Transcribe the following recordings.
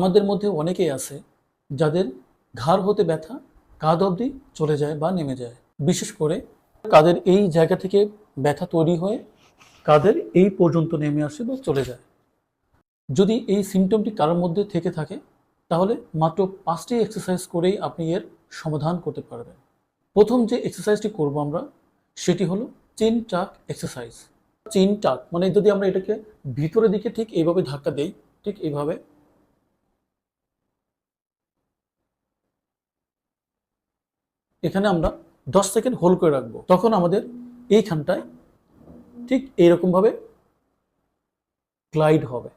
আমাদের মধ্যে অনেকেই আছে যাদের ঘাড় হতে ব্যথা কাঁধ অবধি চলে যায় বা নেমে যায়। বিশেষ করে কাঁধের এই জায়গা থেকে ব্যথা তৈরি হয়ে কাঁধের এই পর্যন্ত নেমে আসে বা চলে যায়। যদি এই সিমটমটি কারোর মধ্যে থেকে থাকে তাহলে মাত্র 5টি এক্সারসাইজ করেই আপনি এর সমাধান করতে পারবেন। প্রথম যে এক্সারসাইজটি করব আমরা সেটি হলো চেন টাক এক্সারসাইজ। চেন টাক মানে যদি আমরা এটাকে ভিতরের দিকে ঠিক এইভাবে ধাক্কা দেই, ঠিক এইভাবে এখানে আমরা 10 সেকেন্ড হোল্ড করে রাখবো। তখন আমাদের এইখানটায় ঠিক এইরকমভাবে গ্লাইড হবে।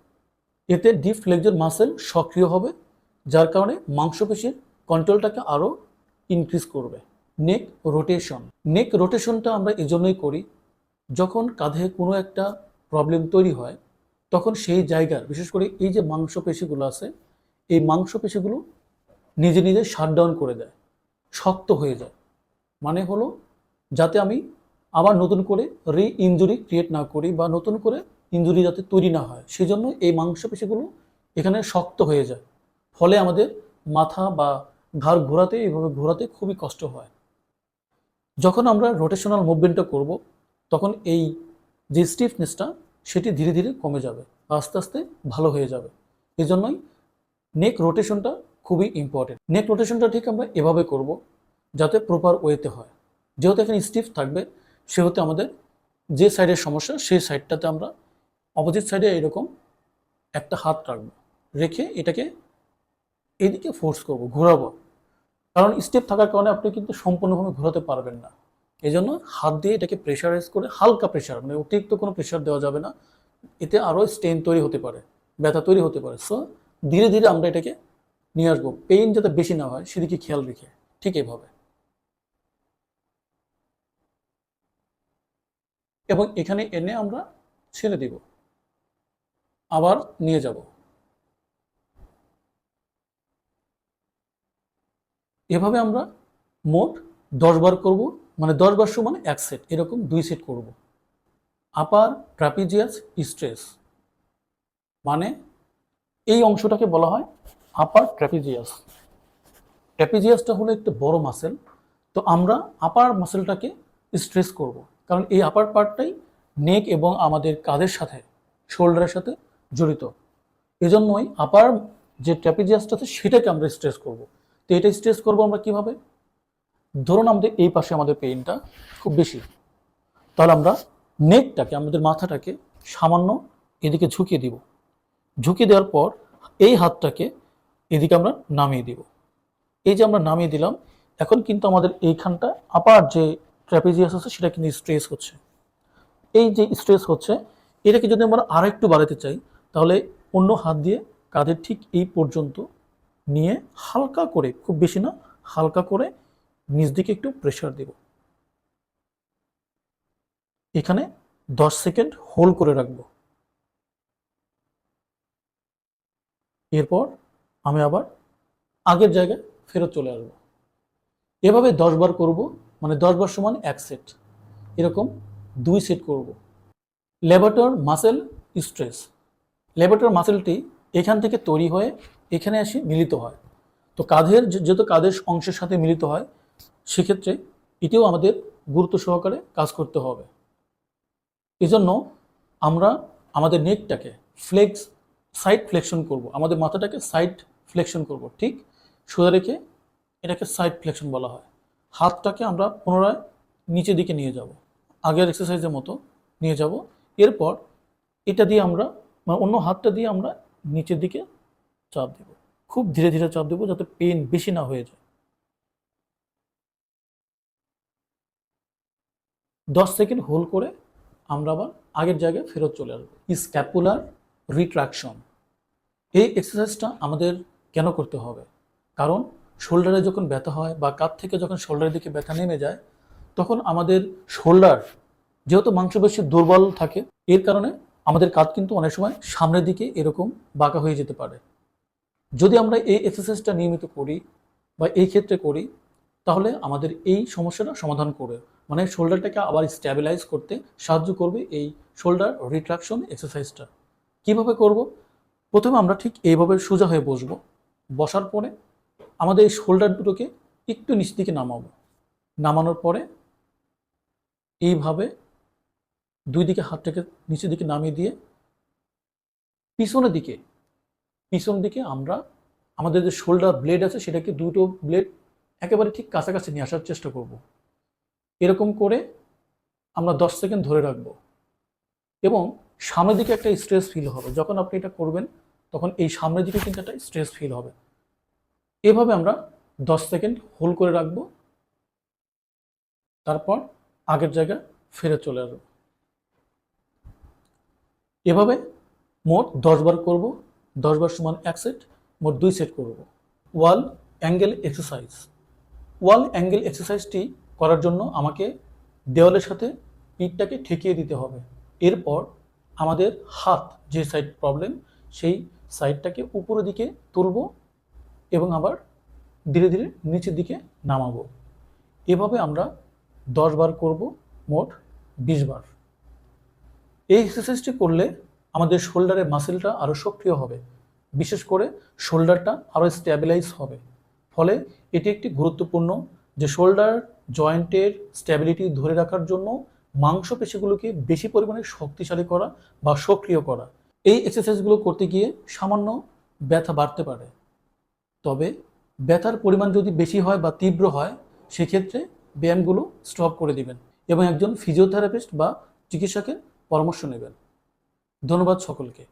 এতে ডিপ ফ্লেক্সর মাসেল সক্রিয় হবে, যার কারণে মাংসপেশির কন্ট্রোলটাকে আরও ইনক্রিজ করবে। নেক রোটেশন। নেক রোটেশনটা আমরা এজন্যই করি যখন কাঁধে কোনো একটা প্রবলেম তৈরি হয় তখন সেই জায়গার বিশেষ করে এই যে মাংসপেশিগুলো আছে এই মাংসপেশিগুলো নিজে নিজে শাটডাউন করে দেয়, শক্ত হয়ে যায়। মানে হলো যাতে আমি আবার নতুন করে ইনজুরি ক্রিয়েট না করি বা নতুন করে ইনজুরি যাতে তৈরি না হয়, সেই জন্য এই মাংসপেশিগুলো এখানে শক্ত হয়ে যায়। ফলে আমাদের মাথা বা ঘাড় ঘোরাতে এইভাবে ঘোরাতে খুবই কষ্ট হয়। যখন আমরা রোটেশনাল মুভমেন্টটা করব তখন এই যে স্টিফনেসটা সেটি ধীরে ধীরে কমে যাবে, আস্তে আস্তে ভালো হয়ে যাবে। এই জন্যই নেক রোটেশনটা খুবই ইম্পর্টেন্ট। নেক রোটেশনটা ঠিক আমরা এভাবে করব যাতে প্রপার ওয়েতে হয়। যেহেতু এখানে স্টিফ থাকবে সেহেতু আমাদের যে সাইডের সমস্যা সেই সাইডটাতে আমরা অপোজিট সাইডে এরকম একটা হাত রাখবো, রেখে এটাকে এদিকে ফোর্স করব, ঘোরাবো। কারণ স্টেপ থাকার কারণে আপনি কিন্তু সম্পূর্ণভাবে ঘোরাতে পারবেন না। এই জন্য হাত দিয়ে এটাকে প্রেশারাইজ করে হালকা প্রেশার, মানে অতিরিক্ত কোনো প্রেশার দেওয়া যাবে না, এতে আরও স্টেন তৈরি হতে পারে, ব্যথা তৈরি হতে পারে। সো ধীরে ধীরে আমরা এটাকে নিয়ে আসবো, পেইন যাতে বেশি না হয় সেদিকে খেয়াল রেখে। ঠিক এইভাবে এবং এখানে এনে আমরা ছেড়ে দিব, আবার নিয়ে যাব। এভাবে আমরা মোট 10 বার করব, মানে 10 বার সমান 1 সেট, এরকম 2 সেট করব। আপার ট্রাপিজিয়াস স্ট্রেস মানে এই অংশটাকে বলা হয় আপার ট্রাপিজিয়াস। ট্রাপিজিয়াসটা হলো একটা বড় মাসেল, তো আমরা আপার মাসেলটাকে স্ট্রেস করব, কারণ এই আপার পার্টটাই নেক এবং আমাদের কাঁধের সাথে শোল্ডারের সাথে জড়িত। এজন্যই আপার যে ট্রাপিজিয়াসটা আছে সেটাকে আমরা স্ট্রেস করব। তো এটা স্ট্রেস করব আমরা কিভাবে? ধরুন আমাদের এই পাশে আমাদের পেইনটা খুব বেশি, তাহলে আমরা নেকটাকে, আমাদের মাথাটাকে সামান্য এদিকে ঝুঁকিয়ে দিব। ঝুঁকিয়ে দেওয়ার পর এই হাতটাকে এদিকে আমরা নামিয়ে দিব। এই যে আমরা নামিয়ে দিলাম, এখন কিন্তু আমাদের এইখানটা আপার যে ট্র্যাপিজিয়াস আছে সেটা কিন্তু স্ট্রেস হচ্ছে। এই যে স্ট্রেস হচ্ছে এটাকে যদি আমরা আর একটু বাড়াতে চাই তাহলে অন্য হাত দিয়ে কাঁধের ঠিক এই পর্যন্ত নিয়ে হালকা করে, খুব বেশি না, হালকা করে নিচ দিকে একটু প্রেশার দেব। এখানে 10 সেকেন্ড হোল্ড করে রাখবো। এরপর আমি আবার আগের জায়গায় ফেরত চলে আসবো। এভাবে 10 বার করব, মানে 10 বার সমান 1 সেট, এরকম 2 সেট করব। লেভাটর মাসেল স্ট্রেস। লেভাটর মাসেলটি এখান থেকে তৈরি হয়ে এখানে এসে মিলিত হয়। তো কাঁধের যেহেতু কাঁধের অংশের সাথে মিলিত হয় সেক্ষেত্রে এটিও আমাদের গুরুত্ব সহকারে কাজ করতে হবে। এজন্য আমরা আমাদের নেকটাকে সাইড ফ্লেকশন করব, আমাদের মাথাটাকে সাইড ফ্লেকশন করব, ঠিক সোজা রেখে এটাকে সাইড ফ্লেকশন বলা হয়। হাতটাকে আমরা পুনরায় নিচের দিকে নিয়ে যাব, আগের এক্সারসাইজের মতো নিয়ে যাব। এরপর এটা দিয়ে আমরা, মানে অন্য হাতটা দিয়ে আমরা নিচের দিকে চাপ দেব, খুব ধীরে ধীরে চাপ দেবো যাতে পেন বেশি না হয়ে যায়। 10 সেকেন্ড হোল্ড করে আমরা আবার আগের জায়গায় ফেরত চলে আসবো। Scapular retraction. এই এক্সারসাইজটা আমাদের কেন করতে হবে? কারণ শোল্ডারে যখন ব্যথা হয় বা কাঁধ থেকে যখন শোল্ডারের দিকে ব্যথা নেমে যায় তখন আমাদের শোল্ডার যেহেতু মাংসপেশি দুর্বল থাকে, এর কারণে আমাদের কাঁধ কিন্তু অনেক সময় সামনের দিকে এরকম বাঁকা হয়ে যেতে পারে। যদি আমরা এই এক্সারসাইজটা নিয়মিত করি বা এই ক্ষেত্রে করি তাহলে আমাদের এই সমস্যাটা সমাধান করবে, মানে শোল্ডারটাকে আবার স্ট্যাবিলাইজ করতে সাহায্য করবে এই শোল্ডার রিট্রাকশন এক্সারসাইজটা। কিভাবে করব? প্রথমে আমরা ঠিক এইভাবে সোজা হয়ে বসবো। বসার পরে আমাদের এই শোল্ডার দুটোকে একটু নিচ দিকে নামাবো। নামানোর পরে এইভাবে দুই দিকে হাতটাকে নিচের দিকে নামিয়ে দিয়ে পিছন দিকে আমরা আমাদের যে শোল্ডার ব্লেড আছে সেটাকে দুটো ব্লেড একেবারে ঠিক কাছাকাছি নিয়ে আসার চেষ্টা করব। এরকম করে আমরা 10 সেকেন্ড ধরে রাখবো এবং সামনের দিকে একটা স্ট্রেস ফিল হবে। যখন আপনি এটা করবেন তখন এই সামনের দিকে কিন্তু একটা স্ট্রেস ফিল হবে। এভাবে আমরা 10 সেকেন্ড হোল্ড করে রাখবো, তারপর আগের জায়গায় ফিরে চলে আসবো। এভাবে মোট 10 বার করব। 10 বার সমান 1 সেট, মোট 2 সেট করব। ওয়াল অ্যাঙ্গেল এক্সারসাইজ। ওয়াল অ্যাঙ্গেল এক্সারসাইজটি করার জন্য আমাকে দেওয়ালের সাথে পিঠটাকে ঠেকিয়ে দিতে হবে। এরপর আমাদের হাত যে সাইড প্রবলেম সেই সাইডটাকে উপরের দিকে তুলব এবং আবার ধীরে ধীরে নিচের দিকে নামাবো। এভাবে আমরা 10 বার করব, মোট 20 বার। এই এক্সারসাইজটি করলে আমাদের শোল্ডারের মাসেলটা আরও সক্রিয় হবে, বিশেষ করে শোল্ডারটা আরও স্ট্যাবিলাইজ হবে। ফলে এটি একটি গুরুত্বপূর্ণ যে শোল্ডার জয়েন্টের স্ট্যাবিলিটি ধরে রাখার জন্য মাংসপেশিগুলোকে বেশি পরিমাণে শক্তিশালী করা বা সক্রিয় করা। এই এক্সারসাইজগুলো করতে গিয়ে সামান্য ব্যথা বাড়তে পারে, তবে ব্যথার পরিমাণ যদি বেশি হয় বা তীব্র হয় সেক্ষেত্রে ব্যায়ামগুলো স্টপ করে দিবেন এবং একজন ফিজিওথেরাপিস্ট বা চিকিৎসকের পরামর্শ নেবেন। ধন্যবাদ সকলকে।